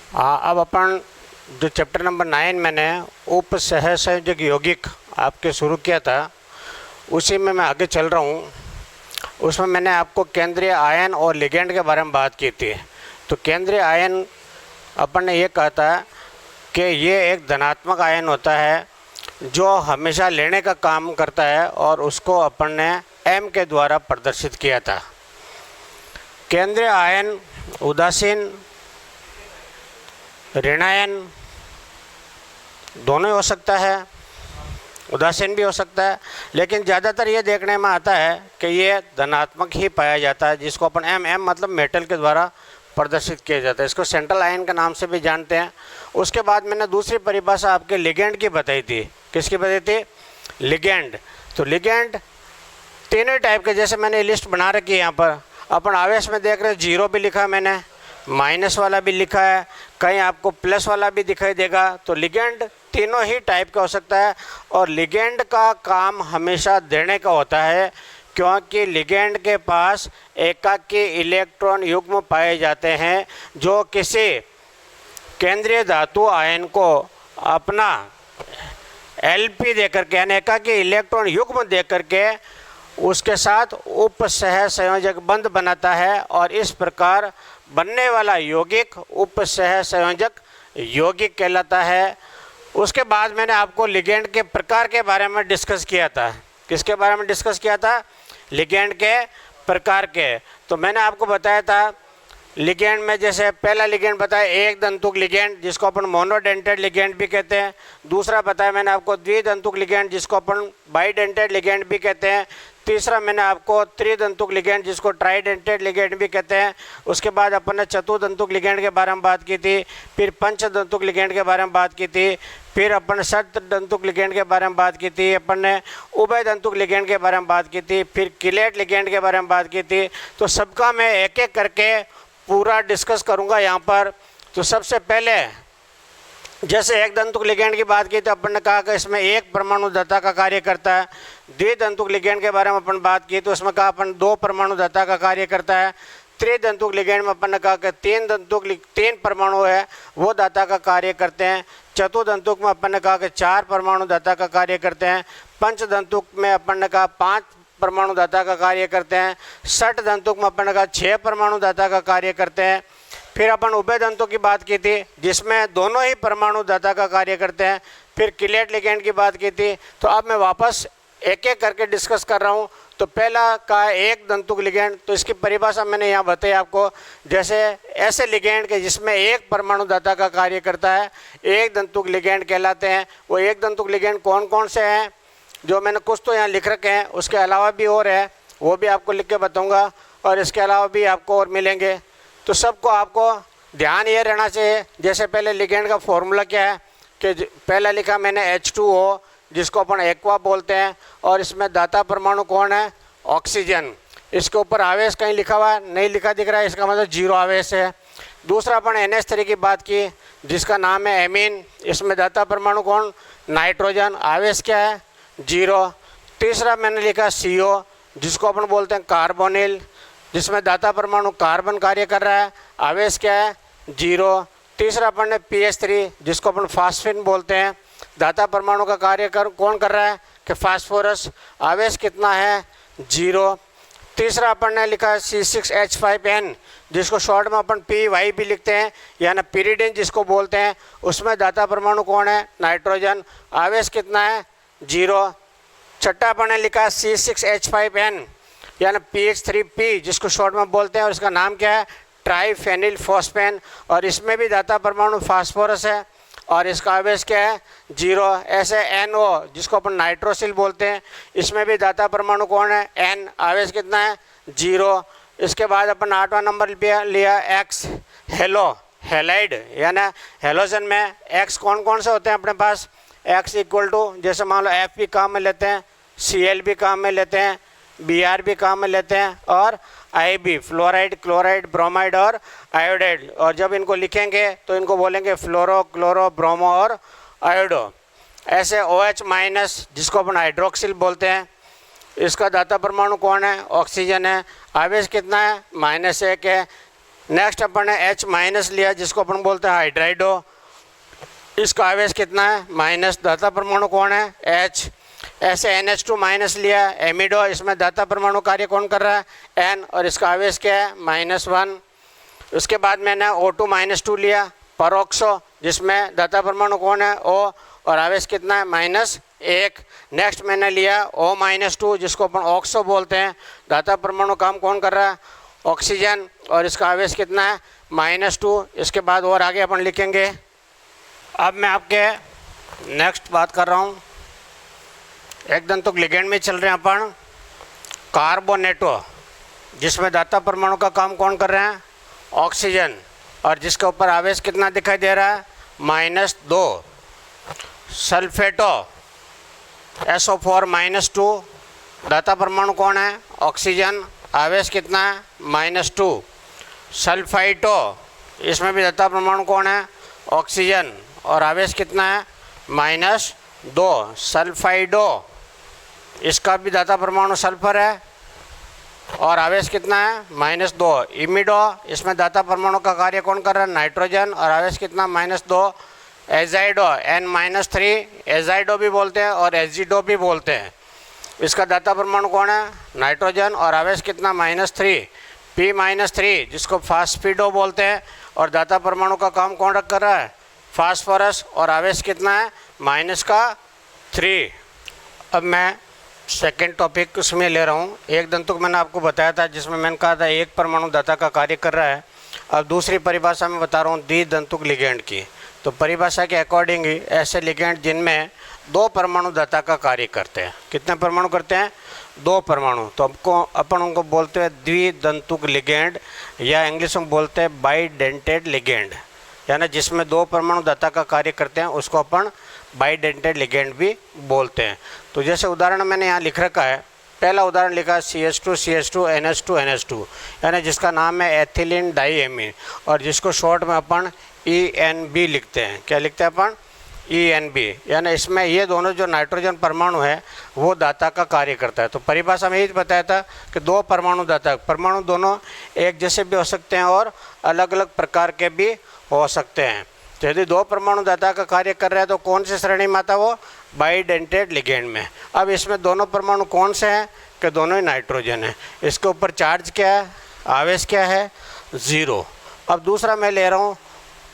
अब अपन जो chapter number 9 मैंने उप सहसंयोजक यौगिक आपके शुरू किया था, उसी में मैं आगे चल रहा हूँ। उसमें मैंने आपको केंद्रीय आयन और लिगेंड के बारे में बात की थी। तो केंद्रीय आयन अपन ने ये कहा था कि ये एक धनात्मक आयन होता है जो हमेशा लेने का काम करता है, और उसको अपन ने M के द्वारा प्रदर्शित किया था। केंद्रीय आयन उदासीन, ऋणायन दोनों ही हो सकता है, उदासीन भी हो सकता है, लेकिन ज़्यादातर ये देखने में आता है कि ये धनात्मक ही पाया जाता है, जिसको अपन M मतलब मेटल के द्वारा प्रदर्शित किया जाता है। इसको सेंट्रल आयन के नाम से भी जानते हैं। उसके बाद मैंने दूसरी परिभाषा आपके लिगेंड की बताई थी। किसकी बताई थी? लिगेंड। तो लिगेंड तीनों टाइप के, जैसे मैंने लिस्ट बना रखी है यहाँ पर, अपन आवेश में देख रहे हैं 0 भी लिखा है मैंने, माइनस वाला भी लिखा है, कहीं आपको प्लस वाला भी दिखाई देगा। तो लिगेंड तीनों ही टाइप का हो सकता है, और लिगेंड का काम हमेशा देने का होता है, क्योंकि लिगेंड के पास एकाकी इलेक्ट्रॉन युग्म पाए जाते हैं जो किसी केंद्रीय धातु आयन को अपना LP देकर के, यानी एकाकी इलेक्ट्रॉन युग्म देकर के उसके साथ उप सहसंयोजक बंध बनाता है, और इस प्रकार बनने वाला यौगिक उप सहसंयोजक यौगिक कहलाता है। उसके बाद मैंने आपको लिगेंड के प्रकार के बारे में डिस्कस किया था। किसके बारे में डिस्कस किया था? लिगेंड के प्रकार के। तो मैंने आपको बताया था लिगेंड में, जैसे पहला लिगेंड बताया एक दंतुक लिगेंड, जिसको अपन मोनोडेंटेड लिगेंड भी कहते हैं। दूसरा बताया मैंने आपको द्विदंतुक लिगेंड, जिसको अपन बाइडेंटेड लिगेंड भी कहते हैं। तीसरा मैंने आपको त्रिदंतुक लिगेंड, जिसको ट्राइडेंटेड लिगेंड भी कहते हैं। उसके बाद अपन ने चतुर्दंतुक लिगेंड के बारे में बात की थी, फिर पंचदंतुक लिगेंड के बारे में बात की थी, फिर अपन ने षटदंतुक लिगेंड के बारे में बात की थी, अपन ने उभय दंतुक लिगेंड के बारे में बात की थी, फिर किलेट लिगेंड के बारे में बात की थी। तो सबका मैं एक एक करके पूरा डिस्कस करूँगा यहाँ पर। तो सबसे पहले जैसे एक दंतुक लिगेंड की बात की तो अपन ने कहा कि इसमें एक परमाणु धता का कार्य करता है। द्विदंतुक लिगेंड के बारे में अपन बात की तो उसमें कहा अपन 2 परमाणु धता का कार्य करता है। त्रिदंतुक लिगेंड में अपन ने कहा कि 3 परमाणु है वो धाता का कार्य करते हैं। चतुर्दंतुक में अपन ने कहा कि 4 परमाणु धाता का कार्य करते हैं। पंचदंतुक में अपन ने कहा 5 परमाणु धाता का कार्य करते हैं। षटदंतुक में अपन ने कहा 6 परमाणु धाता का कार्य करते हैं। फिर अपन उभय दंतों की बात की थी, जिसमें दोनों ही परमाणु धाता का कार्य करते हैं। फिर किलेट लिगेंड की बात की थी। तो अब मैं वापस एक एक करके डिस्कस कर रहा हूँ। तो पहला का एक दंतुक लिगेंड, तो इसकी परिभाषा मैंने यहाँ बताई आपको। जैसे ऐसे लिगेंड के जिसमें एक परमाणु धाता का कार्य करता है, एक दंतुक लिगेंड कहलाते हैं। वो एक दंतुक लिगेंड कौन कौन से हैं, जो मैंने कुछ तो यहाँ लिख रखे हैं, उसके अलावा भी और है, वो भी आपको लिख के बताऊँगा, और इसके अलावा भी आपको और मिलेंगे। तो सबको आपको ध्यान ये रहना चाहिए। जैसे पहले लिगेंड का फॉर्मूला क्या है कि पहला लिखा मैंने H2O, जिसको अपन एक्वा बोलते हैं, और इसमें धाता परमाणु कौन है? ऑक्सीजन। इसके ऊपर आवेश कहीं लिखा हुआ है? नहीं लिखा दिख रहा है, इसका मतलब 0 आवेश है। दूसरा अपन NH3 की बात की, जिसका नाम है एमीन। इसमें धाता परमाणु कौन? नाइट्रोजन। आवेश क्या है? 0। तीसरा मैंने लिखा CO, जिसको अपन बोलते हैं कार्बोनिल, जिसमें धाता परमाणु कार्बन कार्य कर रहा है। आवेश क्या है? 0। तीसरा अपन ने PH3, जिसको अपन फास्फिन बोलते हैं। धाता परमाणु का कार्य कौन कर रहा है? कि फास्फोरस। आवेश कितना है? 0। तीसरा अपन ने लिखा है C6H5N, जिसको शॉर्ट में अपन PY भी लिखते हैं, यानी पिरिडिन जिसको बोलते हैं। उसमें धाता परमाणु कौन है? नाइट्रोजन। आवेश कितना है? 0। छठा अपन ने लिखा है C6H5N, यानी PH3P, जिसको शॉर्ट में बोलते हैं, और इसका नाम क्या है? ट्राइफेनिल फॉस्फेन। और इसमें भी धाता परमाणु फास्फोरस है, और इसका आवेश क्या है? 0। ऐसे NO, जिसको अपन नाइट्रोसिल बोलते हैं, इसमें भी धाता परमाणु कौन है? N। आवेश कितना है? 0। इसके बाद अपन 8वां नंबर लिया X, हेलाइड, यानी हेलोजन में X कौन कौन से होते हैं अपने पास? X इक्वल टू, जैसे मान लो F भी काम में लेते हैं, Cl भी काम में लेते हैं, Br भी काम में लेते हैं, और IB, फ्लोराइड, क्लोराइड, ब्रोमाइड और आयोडाइड। और जब इनको लिखेंगे तो इनको बोलेंगे फ्लोरो, क्लोरो, ब्रोमो और आयोडो। ऐसे OH माइनस, जिसको अपन हाइड्रोक्सिल बोलते हैं, इसका धाता परमाणु कौन है? ऑक्सीजन है। आवेश कितना है? -1 है। नेक्स्ट अपन ने H माइनस लिया जिसको अपन बोलते हैं हाइड्राइडो। इसका आवेश कितना है माइनस, दाता परमाणु कौन है H। ऐसे NH2 माइनस लिया एमिडो, इसमें दाता परमाणु कार्य कौन कर रहा है N और इसका आवेश क्या है -1। उसके बाद मैंने O2 -2 लिया परोक्सो, जिसमें दाता परमाणु कौन है O और आवेश कितना है -1। नेक्स्ट मैंने लिया O-2 जिसको अपन ऑक्सो बोलते हैं, दाता परमाणु काम कौन कर रहा है ऑक्सीजन और इसका आवेश कितना है -2। इसके बाद और आगे अपन लिखेंगे। अब मैं आपके नेक्स्ट बात कर रहा हूँ, एक दंतुक लिगेंड में चल रहे हैं अपन कार्बोनेटो, जिसमें दाता परमाणु का काम कौन कर रहे हैं ऑक्सीजन और जिसके ऊपर आवेश कितना दिखाई दे रहा है -2। सल्फेटो SO4 -2, दाता परमाणु कौन है ऑक्सीजन, आवेश कितना है -2। सल्फाइटो, इसमें भी दाता परमाणु कौन है ऑक्सीजन और आवेश कितना है -2। सल्फाइडो, इसका भी दाता परमाणु सल्फर है और आवेश कितना है -2। इमिडो, इसमें दाता परमाणु का कार्य कौन कर रहा है नाइट्रोजन और आवेश कितना -2। एजाइडो N-3, एजाइडो भी बोलते हैं और एजिडो भी बोलते हैं, इसका दाता परमाणु कौन है नाइट्रोजन और आवेश कितना -3। P-3, जिसको फास्फिडो बोलते हैं और दाता परमाणु का काम कौन कर रहा है फास्फोरस और आवेश कितना है -3। अब मैं सेकेंड टॉपिक उसमें ले रहा हूँ। एक दंतुक मैंने आपको बताया था जिसमें मैंने कहा था एक परमाणु दाता का कार्य कर रहा है। अब दूसरी परिभाषा में बता रहा हूँ द्विदंतुक लिगेंड की। तो परिभाषा के अकॉर्डिंग ही ऐसे लिगेंड जिनमें 2 परमाणु दाता का कार्य करते हैं। कितने परमाणु करते हैं 2 परमाणु, तो अपन उनको बोलते हैं द्विदंतुक लिगेंड या इंग्लिश में बोलते हैं बाइडेंटेड लिगेंड, यानी जिसमें 2 परमाणु दाता का कार्य करते हैं उसको अपन बाइडेंटेड लिगेंड भी बोलते हैं। तो जैसे उदाहरण मैंने यहाँ लिख रखा है, पहला उदाहरण लिखा CH2 NH2 NH2, यानी जिसका नाम है एथिलीन डाईएमीन और जिसको शॉर्ट में अपन ENB लिखते हैं। क्या लिखते हैं अपन ENB, यानी इसमें ये दोनों जो नाइट्रोजन परमाणु है वो दाता का कार्य करता है। तो परिभाषा में यही बताया था कि 2 परमाणु दाता, परमाणु दोनों एक जैसे भी हो सकते हैं और अलग अलग प्रकार के भी हो सकते हैं। तो यदि 2 परमाणु दाता का कार्य कर रहे हैं तो कौन सी श्रेणी में आता वो बाइडेंटेड लिगेंड में। अब इसमें दोनों परमाणु कौन से हैं कि दोनों ही नाइट्रोजन है। इसके ऊपर चार्ज क्या है, आवेश क्या है 0। अब दूसरा मैं ले रहा हूँ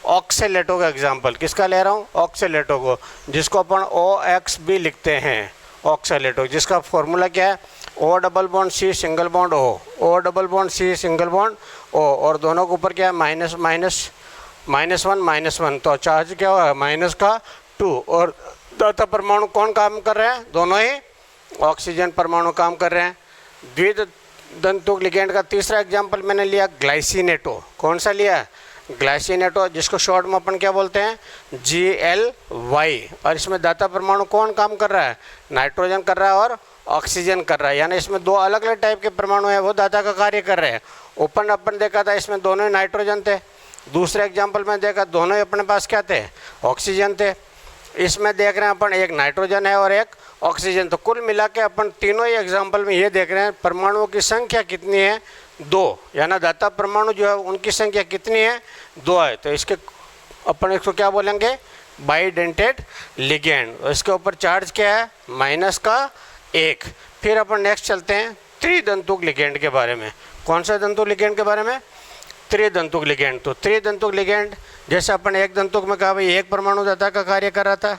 ऑक्सीलेटो का एग्जाम्पल। किसका ले रहा हूँ ऑक्सीलेटो को, जिसको अपन OX भी लिखते हैं ऑक्सीलेटो, जिसका फॉर्मूला क्या है O+C single bond O, O+C single bond O और दोनों के ऊपर क्या है -1 तो चार्ज क्या हुआ -2 और दाता परमाणु कौन काम कर रहे हैं दोनों ही ऑक्सीजन परमाणु काम कर रहे हैं। द्विदंतुक लिगेंड का तीसरा एग्जाम्पल मैंने लिया ग्लाइसिनेटो। कौन सा लिया ग्लाइसिनेटो, जिसको शॉर्ट में अपन क्या बोलते हैं GLY और इसमें दाता परमाणु कौन काम कर रहा है नाइट्रोजन कर रहा है और ऑक्सीजन कर रहा है, यानी इसमें 2 अलग अलग टाइप के परमाणु हैं वो दाता का कार्य कर रहे हैं। अपन देखा था इसमें दोनों ही नाइट्रोजन थे, दूसरे एग्जाम्पल में देखा दोनों ही अपने पास क्या थे ऑक्सीजन थे। इसमें देख रहे हैं अपन एक नाइट्रोजन है और एक ऑक्सीजन, तो कुल मिला के अपन तीनों ही एग्जाम्पल में ये देख रहे हैं परमाणुओं की संख्या कितनी है 2, यानी दाता परमाणु जो है उनकी संख्या कितनी है 2 है। तो इसके अपन इसको क्या बोलेंगे बाइडेंटेड लिगेंड। इसके ऊपर चार्ज क्या है -1। फिर अपन नेक्स्ट चलते हैं त्रिदंतुक लिगेंड के बारे में। कौन सा दंतुक लिगेंड के बारे में त्रिदंतुक लिगेंड। तो त्रिदंतुक लिगेंड जैसे अपन एक दंतुक में कहा भाई 1 परमाणु दाता का कार्य कर रहा था,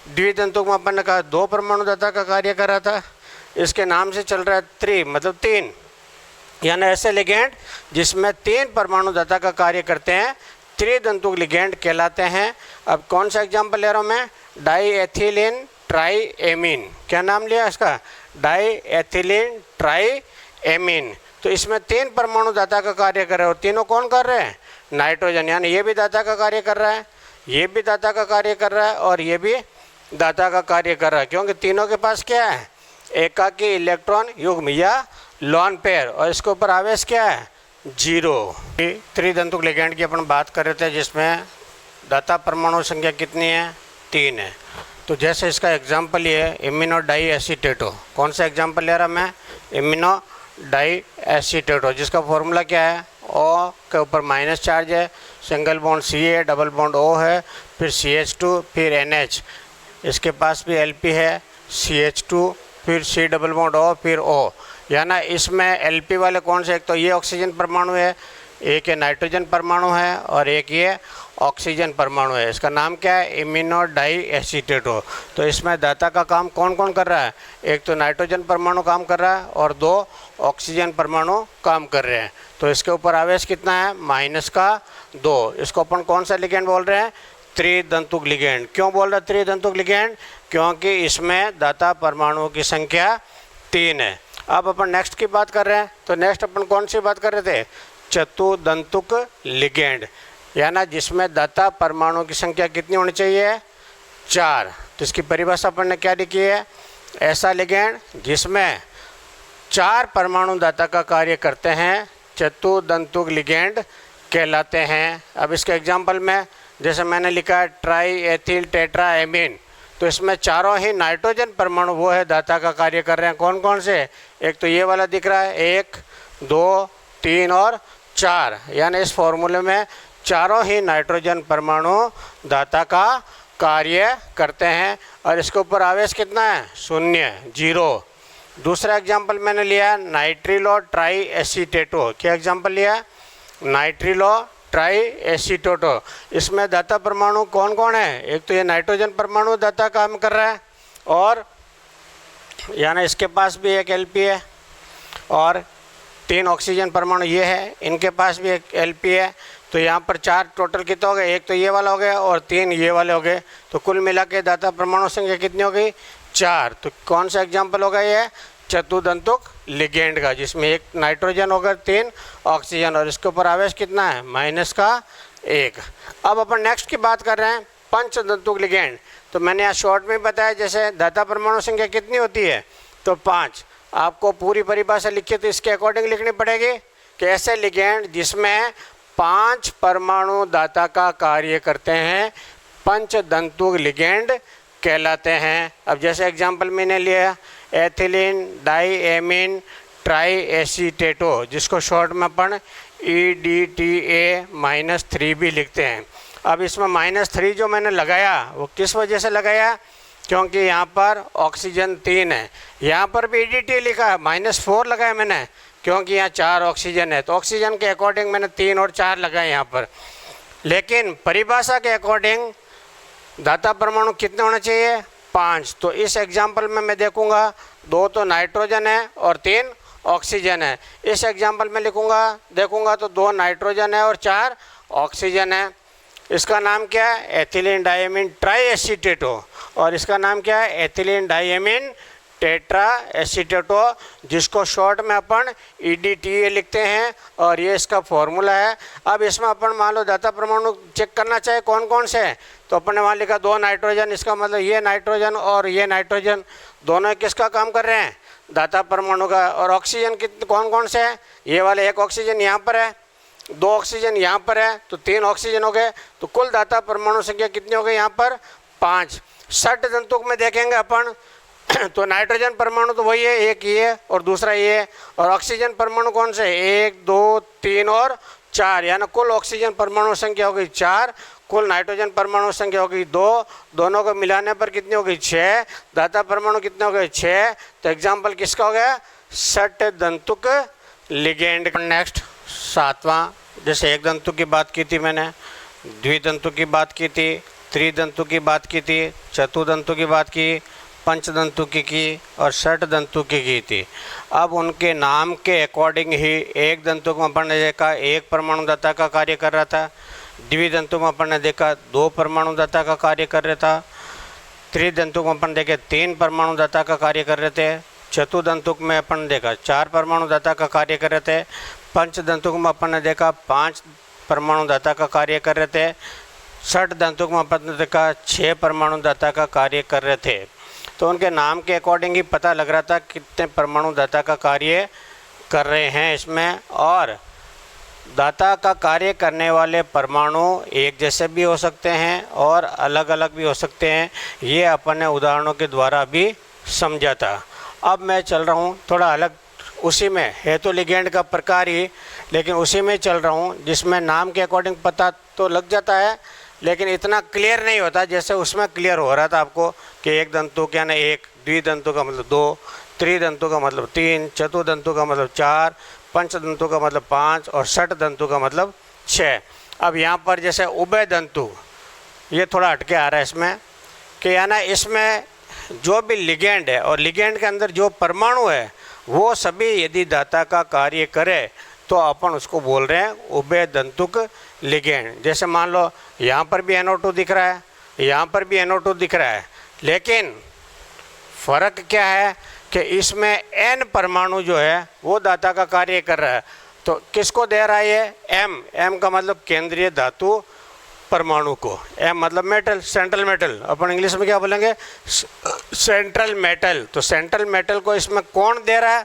द्विदंतुक में अपन ने कहा 2 परमाणु दाता का कार्य कर रहा था। इसके नाम से चल रहा है त्रि मतलब 3, यानी ऐसे लिगेंड जिसमें 3 परमाणु दाता का कार्य करते हैं त्रिदंतुक लिगेंड कहलाते हैं। अब कौन सा एग्जाम्पल ले रहा हूँ मैं डाईएथिलीन ट्राईएमीन। क्या नाम लिया इसका डाईएथिलीन ट्राईएमीन। तो इसमें 3 परमाणु दाता का कार्य कर रहे हैं और तीनों कौन कर रहे हैं नाइट्रोजन, यानी ये भी दाता का कार्य कर रहा है, ये भी दाता का कार्य कर रहा है और ये भी दाता का कार्य कर रहा है, क्योंकि तीनों के पास क्या है एकाकी इलेक्ट्रॉन युग्म या लॉन पेयर और इसके ऊपर आवेश क्या है 0। त्रिदंतुक लिगेंड की अपन बात कर रहे थे जिसमें दाता परमाणु संख्या कितनी है 3 है। तो जैसे इसका एग्जाम्पल ये है इम्यूनो डाई एसीटेटो। कौन सा एग्जाम्पल ले रहा मैं इम्यूनो डाई एसीटेट हो, जिसका फॉर्मूला क्या है, ओ के ऊपर माइनस चार्ज है, सिंगल बॉन्ड सी है, डबल बॉन्ड ओ है, फिर CH2, फिर NH, इसके पास भी LP है, CH2, फिर C डबल बॉन्ड O, फिर O। यानी इसमें LP वाले कौन से, एक तो ये ऑक्सीजन परमाणु है, एक ये नाइट्रोजन परमाणु है और एक ये ऑक्सीजन परमाणु है। इसका नाम क्या है, इमिनो डाई एसीटेट हो। तो इसमें दाता का काम कौन कौन कर रहा है, एक तो नाइट्रोजन परमाणु काम कर रहा है और 2 ऑक्सीजन परमाणु काम कर रहे हैं। तो इसके ऊपर आवेश कितना है, -2। इसको अपन कौन सा लिगेंड बोल रहे हैं, त्रिदंतुक लिगेंड। क्यों बोल रहे हैं त्रिदंतुक लिगेंड, क्योंकि इसमें दाता परमाणुओं की संख्या 3 है। अब अपन नेक्स्ट की बात कर रहे हैं, तो नेक्स्ट अपन कौन सी बात कर रहे थे, चतुर्दंतुक लिगेंड, यानी जिसमें दाता परमाणुओं की संख्या कितनी होनी चाहिए, 4। तो इसकी परिभाषा अपन ने क्या लिखी है, ऐसा लिगेंड जिसमें 4 परमाणु दाता का कार्य करते हैं चतुर्दंतुक लिगेंड कहलाते हैं। अब इसके एग्जाम्पल में जैसे मैंने लिखा है ट्राई एथिल टेट्रा एमीन, तो इसमें चारों ही नाइट्रोजन परमाणु वो है दाता का कार्य कर रहे हैं। कौन कौन से, एक तो ये वाला दिख रहा है, 1, 2, 3 और 4, यानी इस फॉर्मूले में चारों ही नाइट्रोजन परमाणु दाता का कार्य करते हैं। और इसके ऊपर आवेश कितना है, 0। दूसरा एग्जाम्पल मैंने लिया नाइट्रिलो ट्राई एसीटेटो। क्या एग्जाम्पल लिया, नाइट्रिलो ट्राई एसीटेटो। इसमें दाता परमाणु कौन कौन है, एक तो ये नाइट्रोजन परमाणु दाता काम कर रहा है और यानी इसके पास भी एक LP है और 3 ऑक्सीजन परमाणु ये है, इनके पास भी एक LP है। तो यहाँ पर 4 टोटल कितने हो गए, एक तो ये वाला हो गया और 3 ये वाले हो गए। तो कुल मिला के दाता परमाणु संख्या कितनी हो गई, 4। तो कौन सा एग्जाम्पल होगा ये, चतुर्दंतुक लिगेंड का, जिसमें 1 नाइट्रोजन होगा, 3 ऑक्सीजन और इसके ऊपर आवेश कितना है, -1। अब अपन नेक्स्ट की बात कर रहे हैं पंचदंतुक लिगेंड। तो मैंने यहाँ शॉर्ट में बताया जैसे दाता परमाणु संख्या कितनी होती है, तो 5। आपको पूरी परिभाषा लिखी तो इसके अकॉर्डिंग लिखनी पड़ेगी कि ऐसे लिगेंड जिसमें 5 परमाणु दाता का कार्य करते हैं पंचदंतुक लिगेंड कहलाते हैं। अब जैसे एग्जाम्पल मैंने लिया एथिलीन डाईएमीन ट्राई एसीटेटो, जिसको शॉर्ट में अपन EDTA-3 भी लिखते हैं। अब इसमें -3 जो मैंने लगाया वो किस वजह से लगाया, क्योंकि यहाँ पर ऑक्सीजन 3 है। यहाँ पर भी EDTA लिखा है, -4 लगाया मैंने क्योंकि यहाँ 4 ऑक्सीजन है। तो ऑक्सीजन के अकॉर्डिंग मैंने 3 और 4 लगाए यहाँ पर, लेकिन परिभाषा के अकॉर्डिंग दाता परमाणु कितने होने चाहिए, 5। तो इस एग्जाम्पल में मैं देखूंगा 2 तो नाइट्रोजन है और 3 ऑक्सीजन है। इस एग्जाम्पल में देखूंगा तो 2 नाइट्रोजन है और 4 ऑक्सीजन है। इसका नाम क्या है, एथिलीन डाईएमीन ट्राई एसीटेटो, और इसका नाम क्या है, एथिलीन डाईएमीन टेट्रा एसीटेटो, जिसको शॉर्ट में अपन EDTA लिखते हैं और ये इसका फॉर्मूला है। अब इसमें अपन मान लो दाता परमाणु चेक करना चाहे कौन कौन से हैं, तो अपन ने वहाँ लिखा 2 नाइट्रोजन, इसका मतलब ये नाइट्रोजन और ये नाइट्रोजन दोनों किसका काम कर रहे हैं, दाता परमाणु का। और ऑक्सीजन कितने कौन कौन से हैं, ये वाले 1 ऑक्सीजन यहाँ पर है, 2 ऑक्सीजन यहाँ पर है, तो 3 ऑक्सीजन हो गए। तो कुल दाता परमाणु संख्या कितनी हो गई यहाँ पर, 5। षटदंतुक में देखेंगे अपन तो नाइट्रोजन परमाणु तो वही है, एक ये और दूसरा ये, और ऑक्सीजन परमाणु कौन से, 1, 2, 3 और 4, यानी कुल ऑक्सीजन परमाणु संख्या हो गई 4, कुल नाइट्रोजन परमाणु संख्या हो गई 2, दोनों को मिलाने पर कितनी हो गई 6, दाता परमाणु कितने हो गए 6। तो एग्जाम्पल किसका हो गया, षटदंतुक लिगेंड। नेक्स्ट 7वां, जैसे एक दंतुक की बात की थी मैंने, द्विदंतुक की बात की थी, त्रिदंतुक की बात की थी, चतुर्दंतुक की बात की, पंचदंतुकी की और षटदंतुकी की थी। अब उनके नाम के अकॉर्डिंग ही एक दंतुक में अपन ने देखा 1 परमाणु दाता का कार्य कर रहा था, द्विदंतुक में अपन ने देखा 2 परमाणु दाता का कार्य कर रहा था, त्रिदंतुक में अपन देखे 3 परमाणु दाता का कार्य कर रहे थे, चतुर्दंतुक में अपन ने देखा 4 परमाणु दाता का कार्य कर रहे थे, पंचदंतुक में अपन ने देखा 5 परमाणु दाता का कार्य कर रहे थे, षटदंतुक में अपन ने देखा 6 परमाणु दाता का कार्य कर रहे थे। तो उनके नाम के अकॉर्डिंग ही पता लग रहा था कितने परमाणु दाता का कार्य कर रहे हैं इसमें। और दाता का कार्य करने वाले परमाणु एक जैसे भी हो सकते हैं और अलग अलग भी हो सकते हैं, ये अपन ने उदाहरणों के द्वारा भी समझा था। अब मैं चल रहा हूँ थोड़ा अलग उसी में है तो लिगेंड का प्रकार ही, लेकिन उसी में चल रहा हूँ जिसमें नाम के अकॉर्डिंग पता तो लग जाता है, लेकिन इतना क्लियर नहीं होता जैसे उसमें क्लियर हो रहा था आपको कि एक दंतुक यानी एक, द्विदंतु का मतलब दो, त्रिदंतु का मतलब तीन, चतुर्दंतु का मतलब चार, पंचदंतु का मतलब पाँच और षट दंतु का मतलब छः। अब यहाँ पर जैसे उभय दंतु, ये थोड़ा हटके आ रहा है इसमें कि यानी इसमें जो भी लिगेंड है और लिगेंड के अंदर जो परमाणु है वो सभी यदि दाता का कार्य करे तो अपन उसको बोल रहे हैं उभय दंतुक लिगेंड। जैसे मान लो यहाँ पर भी NO2 दिख रहा है, यहाँ पर भी NO2 दिख रहा है, लेकिन फ़र्क क्या है कि इसमें N परमाणु जो है वो दाता का कार्य कर रहा है। तो किसको दे रहा है ये? M का मतलब केंद्रीय धातु परमाणु को, M मतलब मेटल, सेंट्रल मेटल, अपन इंग्लिश में क्या बोलेंगे? Central metal. तो सेंट्रल मेटल को इसमें कौन दे रहा है?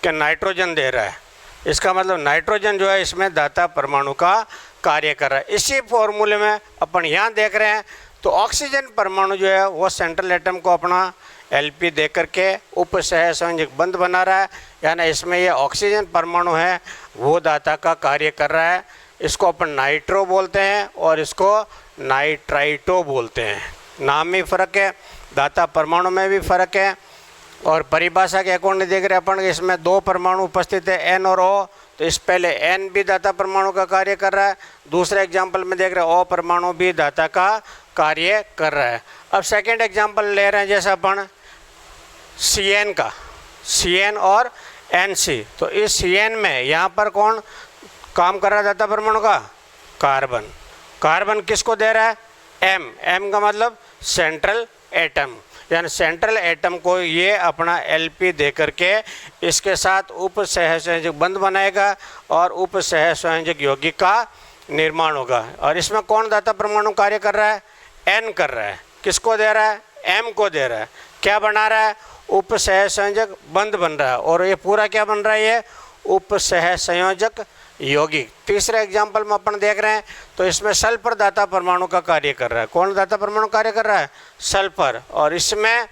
कि नाइट्रोजन दे रहा है। इसका मतलब नाइट्रोजन जो है इसमें दाता परमाणु का कार्य कर रहा है। इसी फॉर्मूले में अपन यहाँ देख रहे हैं तो ऑक्सीजन परमाणु जो है वो सेंट्रल एटम को अपना Lp दे करके उपसह संयोजक बंध बना रहा है, यानी इसमें ये ऑक्सीजन परमाणु है वो दाता का कार्य कर रहा है। इसको अपन नाइट्रो बोलते हैं और इसको नाइट्राइटो बोलते हैं। नाम में फ़र्क है, दाता परमाणु में भी फ़र्क है। और परिभाषा के अकॉर्डिंग देख रहे हैं अपन इसमें दो परमाणु उपस्थित है N और O, तो इस पहले N भी दाता परमाणु का कार्य कर रहा है, दूसरे एग्जाम्पल में देख रहे हैं O परमाणु भी दाता का कार्य कर रहा है। अब सेकेंड एग्जाम्पल ले रहे हैं जैसे अपन CN का, CN और NC। तो इस CN में यहाँ पर कौन काम कर रहा है दाता परमाणु का? कार्बन। कार्बन किसको दे रहा है? M का मतलब सेंट्रल एटम, यानी सेंट्रल एटम को ये अपना Lp दे करके इसके साथ उपसहसंयोजक बंध बनाएगा और उपसहसंयोजक यौगिक का निर्माण होगा। और इसमें कौन दाता परमाणु कार्य कर रहा है? N कर रहा है। किसको दे रहा है? M को दे रहा है। क्या बना रहा है? उपसहसंयोजक बंध बन रहा है। और ये पूरा क्या बन रहा है? ये उपसहसंयोजक यौगिक। तीसरे एग्जाम्पल में अपन देख रहे हैं तो इसमें सल्फर दाता परमाणु का कार्य कर रहा है। कौन दाता परमाणु कार्य कर रहा है? सल्फर। और इसमें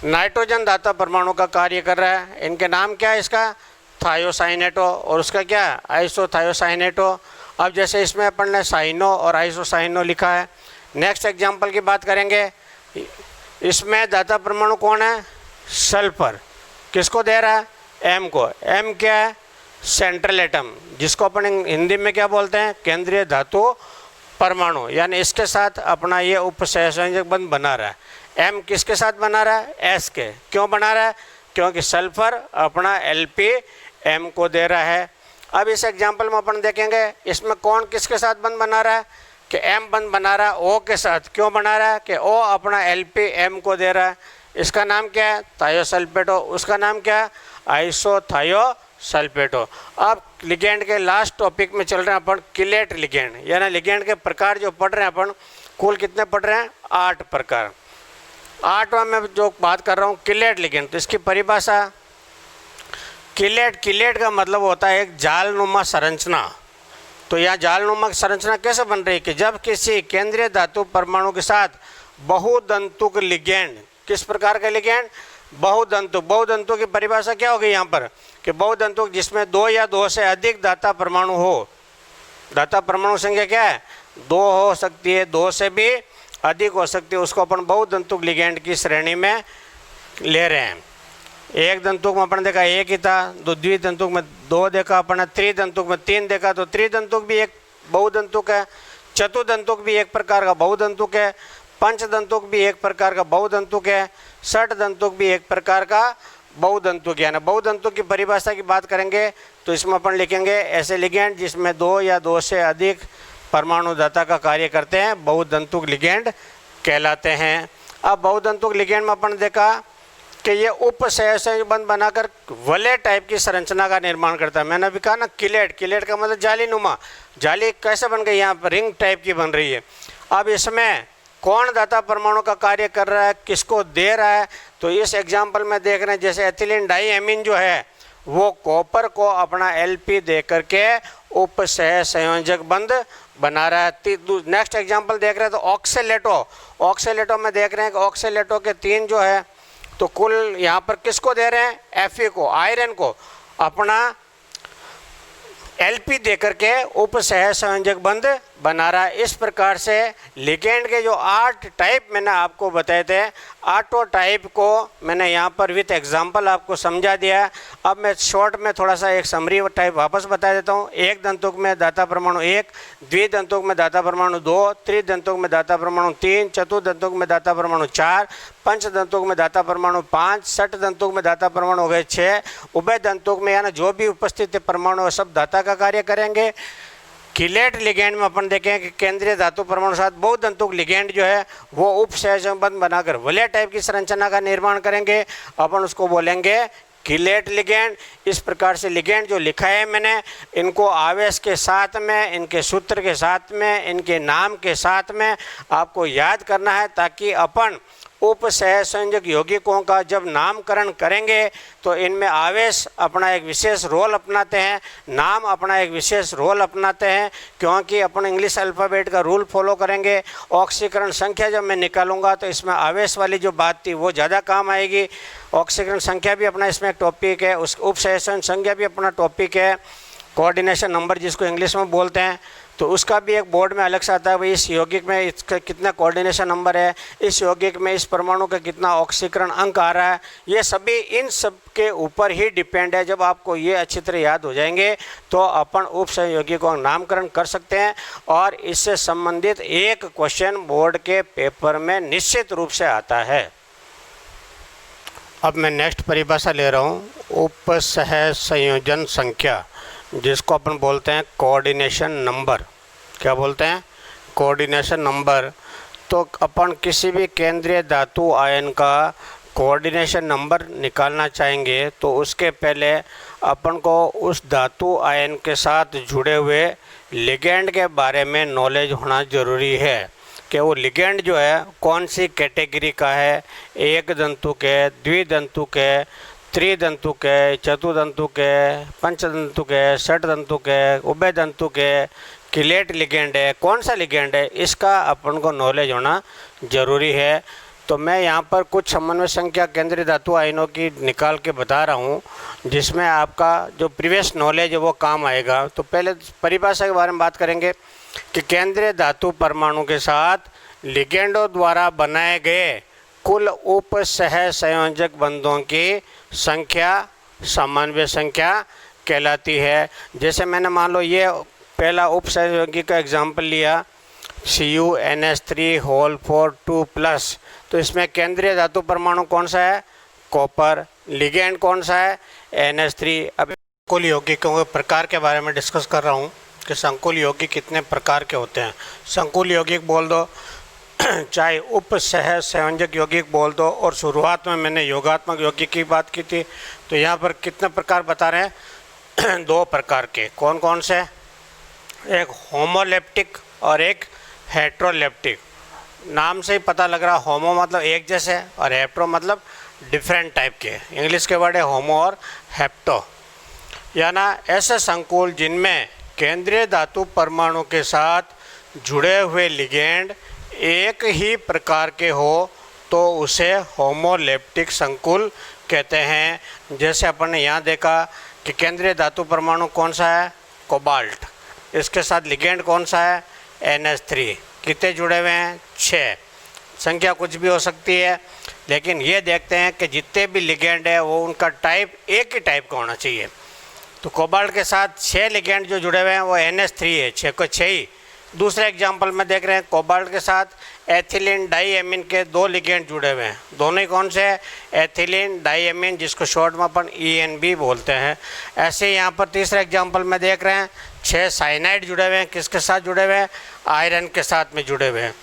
नाइट्रोजन दाता परमाणु का कार्य कर रहा है। इनके नाम क्या है? इसका थायोसाइनेटो और उसका क्या? आइसोथायोसाइनेटो। अब जैसे इसमें अपन ने साइनो और आइसोसाइनो लिखा है। नेक्स्ट एग्जाम्पल की बात करेंगे, इसमें दाता परमाणु कौन है? सल्फर। किसको दे रहा है? M को। M क्या है? सेंट्रल एटम, जिसको अपन हिंदी में क्या बोलते हैं? केंद्रीय धातु परमाणु। यानी इसके साथ अपना ये उपसहसंयोजक बंध बना रहा है। M किसके साथ बना रहा है? S के। क्यों बना रहा है? क्योंकि सल्फर अपना Lp M को दे रहा है। अब इस एग्जाम्पल में अपन देखेंगे इसमें कौन किसके साथ बंध बना रहा है? कि M बंध बना रहा है O के साथ। क्यों बना रहा है? कि O अपना Lp M को दे रहा है। इसका नाम क्या है? थायोसल्फेटो। उसका नाम क्या है? आइसोथायोसल्फेटो। अब लिगेंड के लास्ट टॉपिक में चल रहे हैं अपन, किलेट लिगेंड। यानी लिगेंड के प्रकार जो पढ़ रहे हैं अपन, कुल कितने पढ़ रहे हैं? 8 प्रकार। 8वां में जो बात कर रहा हूँ किलेट लिगेंड, तो इसकी परिभाषा, किलेट का मतलब होता है एक जालनुमा संरचना। तो यहाँ जालनुमा संरचना कैसे बन रही है? कि जब किसी केंद्रीय धातु परमाणु के साथ बहुदंतुक लिगेंड, किस प्रकार का लिगेंड? बहुदंतुक। बहुदंतुक की परिभाषा क्या होगी यहाँ पर? कि बहुदंतुक जिसमें 2 या 2 से अधिक दाता परमाणु हो। दाता परमाणु संख्या क्या है? 2 हो सकती है, 2 से भी अधिक हो सकती है, उसको अपन बहुदंतुक लिगेंड की श्रेणी में ले रहे हैं। एक दंतुक में अपन देखा 1 ही था, द्विदंतुक में 2 देखा अपन, त्रिदंतुक में 3 देखा। तो त्रिदंतुक भी एक बहुदंतुक है, चतुर्दंतुक भी एक प्रकार का बहुदंतुक है, पंचदंतुक भी एक प्रकार का बहुदंतुक है, षट दंतुक भी एक प्रकार का बहुदंतुक है ना। बहुदंतुक की परिभाषा की बात करेंगे तो इसमें अपन लिखेंगे ऐसे लिगेंड जिसमें 2 या 2 से अधिक परमाणु दाता का कार्य करते हैं, बहुदंतुक लिगेंड कहलाते हैं। अब बहुदंतुक लिगेंड में अपन देखा कि ये उपसहसंयोजक बंध बनाकर वलय टाइप की संरचना का निर्माण करता है। मैंने अभी कहा ना किलेट का मतलब जाली नुमा। जाली कैसे बन गई? यहाँ पर रिंग टाइप की बन रही है। अब इसमें कौन दाता परमाणु का कार्य कर रहा है, किसको दे रहा है? तो इस एग्जाम्पल में देख रहे हैं जैसे एथिलीन डाइएमीन जो है वो कॉपर को अपना Lp दे करके उपसहसंयोजक बंध बना रहा है। नेक्स्ट एग्जाम्पल देख रहे हैं तो ऑक्सेलेटो में देख रहे हैं कि ऑक्सेलेटो के 3 जो है, तो कुल यहाँ पर किसको दे रहे हैं? Fe को, आयरन को। अपना एलपी देकर के उप सहसंयोजक बंध बना रहा है। इस प्रकार से लिगेंड के जो 8 टाइप मैंने आपको बताए थे, 8 टाइप को मैंने यहाँ पर विथ एग्जांपल आपको समझा दिया। अब मैं शॉर्ट में थोड़ा सा एक समरी टाइप वापस बता देता हूँ। एक दंतुक में दाता परमाणु 1, द्विदंतुक में दाता परमाणु 2, त्रिदंतुक में दाता परमाणु 3, चतुर्दंतुक में दाता परमाणु 4, पंचदंतुक में दाता परमाणु 5, षटदंतुक में दाता परमाणु हो गए 6, उभय दंतुक में यानी जो भी उपस्थित परमाणु है सब दाता का कार्य करेंगे। किलेट लिगेंड में अपन देखें कि केंद्रीय धातु परमाणु साथ बहुदंतुक लिगेंड जो है वो उप सहसंबंध बनाकर वलय टाइप की संरचना का निर्माण करेंगे, अपन उसको बोलेंगे किलेट लिगेंड। इस प्रकार से लिगेंड जो लिखा है मैंने, इनको आवेश के साथ में, इनके सूत्र के साथ में, इनके नाम के साथ में आपको याद करना है, ताकि अपन उप सहसंयोजक यौगिकों का जब नामकरण करेंगे तो इनमें आवेश अपना एक विशेष रोल अपनाते हैं, नाम अपना एक विशेष रोल अपनाते हैं, क्योंकि अपन इंग्लिश अल्फ़ाबेट का रूल फॉलो करेंगे। ऑक्सीकरण संख्या जब मैं निकालूंगा तो इसमें आवेश वाली जो बात थी वो ज़्यादा काम आएगी। ऑक्सीकरण संख्या भी अपना इसमें एक टॉपिक है, उस उप सहसंयोजक संख्या भी अपना टॉपिक है। कोऑर्डिनेशन नंबर जिसको इंग्लिश में बोलते हैं, तो उसका भी एक बोर्ड में अलग से आता है, भाई इस यौगिक में इसका कितना कोऑर्डिनेशन नंबर है, इस यौगिक में इस परमाणु का कितना ऑक्सीकरण अंक आ रहा है। ये सभी इन सब के ऊपर ही डिपेंड है। जब आपको ये अच्छी तरह याद हो जाएंगे तो अपन उप सहयौगिकों का नामकरण कर सकते हैं, और इससे संबंधित एक क्वेश्चन बोर्ड के पेपर में निश्चित रूप से आता है। अब मैं नेक्स्ट परिभाषा ले रहा हूँ, उप सहसंयोजन संख्या, जिसको अपन बोलते हैं कोऑर्डिनेशन नंबर। क्या बोलते हैं? Coordination number. तो अपन किसी भी केंद्रीय धातु आयन का कोऑर्डिनेशन नंबर निकालना चाहेंगे तो उसके पहले अपन को उस धातु आयन के साथ जुड़े हुए लिगेंड के बारे में नॉलेज होना ज़रूरी है कि वो लिगेंड जो है कौन सी कैटेगरी का है, एक दंतुक है, द्विदंतुक है, त्रिदंतुक है, चतुर्दंतुक है, पंचदंतुक है, षटदंतुक है, उभय दंतुक है, किलेट लिगेंड है, कौन सा लिगेंड है, इसका अपन को नॉलेज होना ज़रूरी है। तो मैं यहाँ पर कुछ समन्वय संख्या केंद्रीय धातु आयनों की निकाल के बता रहा हूँ, जिसमें आपका जो प्रीवियस नॉलेज है वो काम आएगा। तो पहले परिभाषा के बारे में बात करेंगे कि केंद्रीय धातु परमाणु के साथ लिगेंडों द्वारा बनाए गए कुल उप सहसंयोजक बंधों की संख्या समन्वय संख्या कहलाती है। जैसे मैंने मान लो ये पहला उप सहयोगी का एग्जाम्पल लिया, CuNH3 तो इसमें केंद्रीय धातु परमाणु कौन सा है? कॉपर। लिगेंड कौन सा है? NH3। अब संकुल यौगिकों के प्रकार के बारे में डिस्कस कर रहा हूँ कि संकुल यौगिक कितने प्रकार के होते हैं। संकुल यौगिक बोल दो, चाहे उप सहसंयोजक यौगिक बोल दो, और शुरुआत में मैंने योगात्मक यौगिक की बात की थी। तो यहाँ पर कितने प्रकार बता रहे हैं? 2 प्रकार के। कौन कौन से? एक होमोलेप्टिक और एक हेट्रोलेप्टिक। नाम से ही पता लग रहा, होमो मतलब एक जैसे और हेप्टो मतलब डिफरेंट टाइप के। इंग्लिश के वर्ड है होमो और हेप्टो। यानी ऐसे संकुल जिनमें केंद्रीय धातु परमाणु के साथ जुड़े हुए लिगेंड एक ही प्रकार के हो तो उसे होमोलेप्टिक संकुल कहते हैं। जैसे अपन ने यहाँ देखा कि केंद्रीय धातु परमाणु कौन सा है? कोबाल्ट। इसके साथ लिगेंड कौन सा है? NH3। कितने जुड़े हुए हैं? 6। संख्या कुछ भी हो सकती है, लेकिन ये देखते हैं कि जितने भी लिगेंड है वो उनका टाइप एक ही टाइप का होना चाहिए। तो कोबाल्ट के साथ 6 लिगेंड जो जुड़े हुए हैं वो NH3 है, 6 को 6 ही। दूसरे एग्जाम्पल में देख रहे हैं, कोबाल्ट के साथ एथिलीन डाईएमीन के 2 लिगेंड जुड़े हुए हैं। दोनों ही कौन से हैं? एथिलीन डाईएमीन, जिसको शॉर्ट में अपन ENB बोलते हैं। ऐसे ही यहाँ पर तीसरे एग्जाम्पल में देख रहे हैं 6 साइनाइड जुड़े हुए हैं। किसके साथ जुड़े हुए हैं? आयरन के साथ में जुड़े हुए हैं।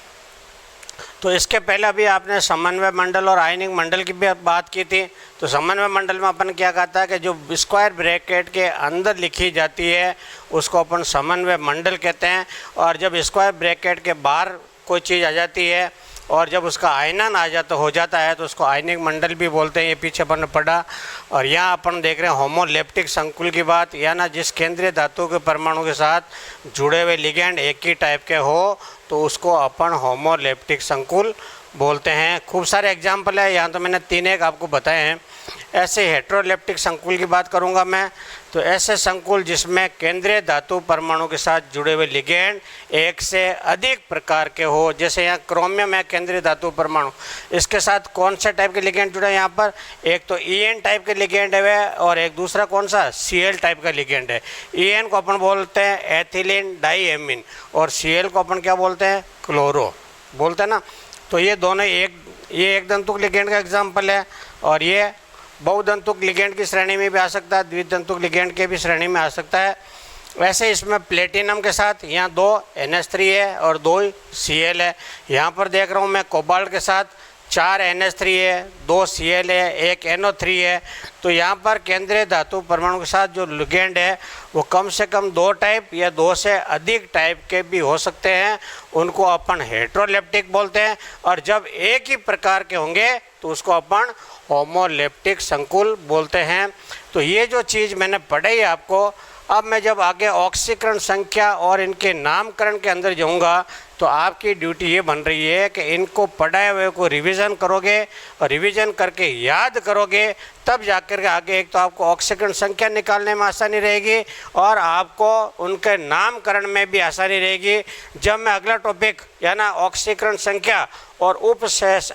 तो इसके पहले अभी आपने समन्वय मंडल और आयनिक मंडल की भी बात की थी। तो समन्वय मंडल में अपन क्या कहता है कि जो स्क्वायर ब्रैकेट के अंदर लिखी जाती है उसको अपन समन्वय मंडल कहते हैं, और जब स्क्वायर ब्रैकेट के बाहर कोई चीज़ आ जाती है और जब उसका आयनन हो जाता है तो उसको आयनिक मंडल भी बोलते हैं। ये पीछे अपन ने पढ़ा। और यहाँ अपन देख रहे हैं होमोलेप्टिक संकुल की बात, या ना जिस केंद्रीय धातु के परमाणु के साथ जुड़े हुए लिगेंड एक ही टाइप के हो तो उसको अपन होमोलेप्टिक संकुल बोलते हैं। खूब सारे एग्जाम्पल है, यहाँ तो मैंने 3 एक आपको बताए हैं। ऐसे हेटेरोलेप्टिक संकुल की बात करूंगा मैं, तो ऐसे संकुल जिसमें केंद्रीय धातु परमाणु के साथ जुड़े हुए लिगेंड एक से अधिक प्रकार के हो, जैसे यहाँ क्रोमियम है केंद्रीय धातु परमाणु, इसके साथ कौन से टाइप के लिगेंड जुड़े हैं यहाँ पर, एक तो EN टाइप के लिगेंड है और एक दूसरा कौन सा Cl टाइप का लिगेंड है। EN को अपन बोलते हैं एथिलीन डाईएमीन और Cl को अपन क्या बोलते हैं, क्लोरो बोलते हैं ना। तो ये दोनों ये एक दंतुक लिगेंड का एग्जाम्पल है और ये बहुदंतुक लिगेंड की श्रेणी में भी आ सकता है, द्विदंतुक लिगेंड के भी श्रेणी में आ सकता है। वैसे इसमें प्लेटिनम के साथ यहाँ 2 NH3 है और 2 Cl है। यहाँ पर देख रहा हूँ मैं कोबाल्ट के साथ 4 NH3 है, 2 Cl है, 1 NO3 है। तो यहाँ पर केंद्रीय धातु परमाणु के साथ जो लिगेंड है वो कम से कम 2 टाइप या 2 से अधिक टाइप के भी हो सकते हैं, उनको अपन हेटेरोलेप्टिक बोलते हैं। और जब एक ही प्रकार के होंगे तो उसको अपन होमोलेप्टिक संकुल बोलते हैं। तो ये जो चीज़ मैंने पढ़ाई आपको, अब मैं जब आगे ऑक्सीकरण संख्या और इनके नामकरण के अंदर जाऊंगा तो आपकी ड्यूटी ये बन रही है कि इनको पढ़ाए हुए को रिवीजन करोगे और रिवीजन करके याद करोगे, तब जाकर के आगे एक तो आपको ऑक्सीकरण संख्या निकालने में आसानी रहेगी और आपको उनके नामकरण में भी आसानी रहेगी। जब मैं अगला टॉपिक यानी ऑक्सीकरण संख्या और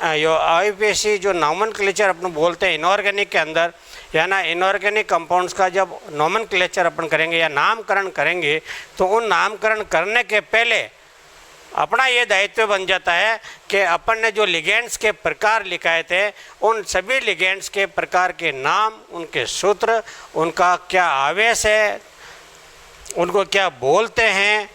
IUPAC जो नॉमेनक्लेचर अपन बोलते हैं इनऑर्गेनिक के अंदर, यानी इनऑर्गेनिक कंपाउंड्स का जब नॉमेनक्लेचर अपन करेंगे या नामकरण करेंगे, तो उन नामकरण करने के पहले अपना ये दायित्व बन जाता है कि अपन ने जो लिगेंड्स के प्रकार लिखाए थे उन सभी लिगेंड्स के प्रकार के नाम, उनके सूत्र, उनका क्या आवेश है, उनको क्या बोलते हैं,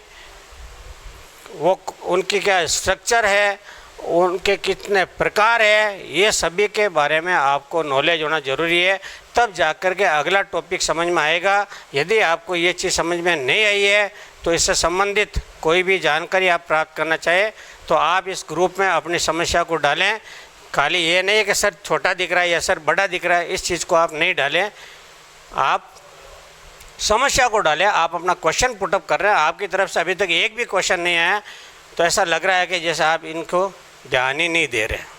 वो उनकी क्या स्ट्रक्चर है, उनके कितने प्रकार है, ये सभी के बारे में आपको नॉलेज होना ज़रूरी है। तब जाकर के अगला टॉपिक समझ में आएगा। यदि आपको ये चीज़ समझ में नहीं आई है तो इससे संबंधित कोई भी जानकारी आप प्राप्त करना चाहे तो आप इस ग्रुप में अपनी समस्या को डालें। खाली ये नहीं है कि सर छोटा दिख रहा है या सर बड़ा दिख रहा है, इस चीज़ को आप नहीं डालें, आप समस्या को डालें। आप अपना क्वेश्चन पुटअप कर रहे हैं, आपकी तरफ से अभी तक एक भी क्वेश्चन नहीं आया, तो ऐसा लग रहा है कि जैसे आप इनको ध्यान ही नहीं दे रहे।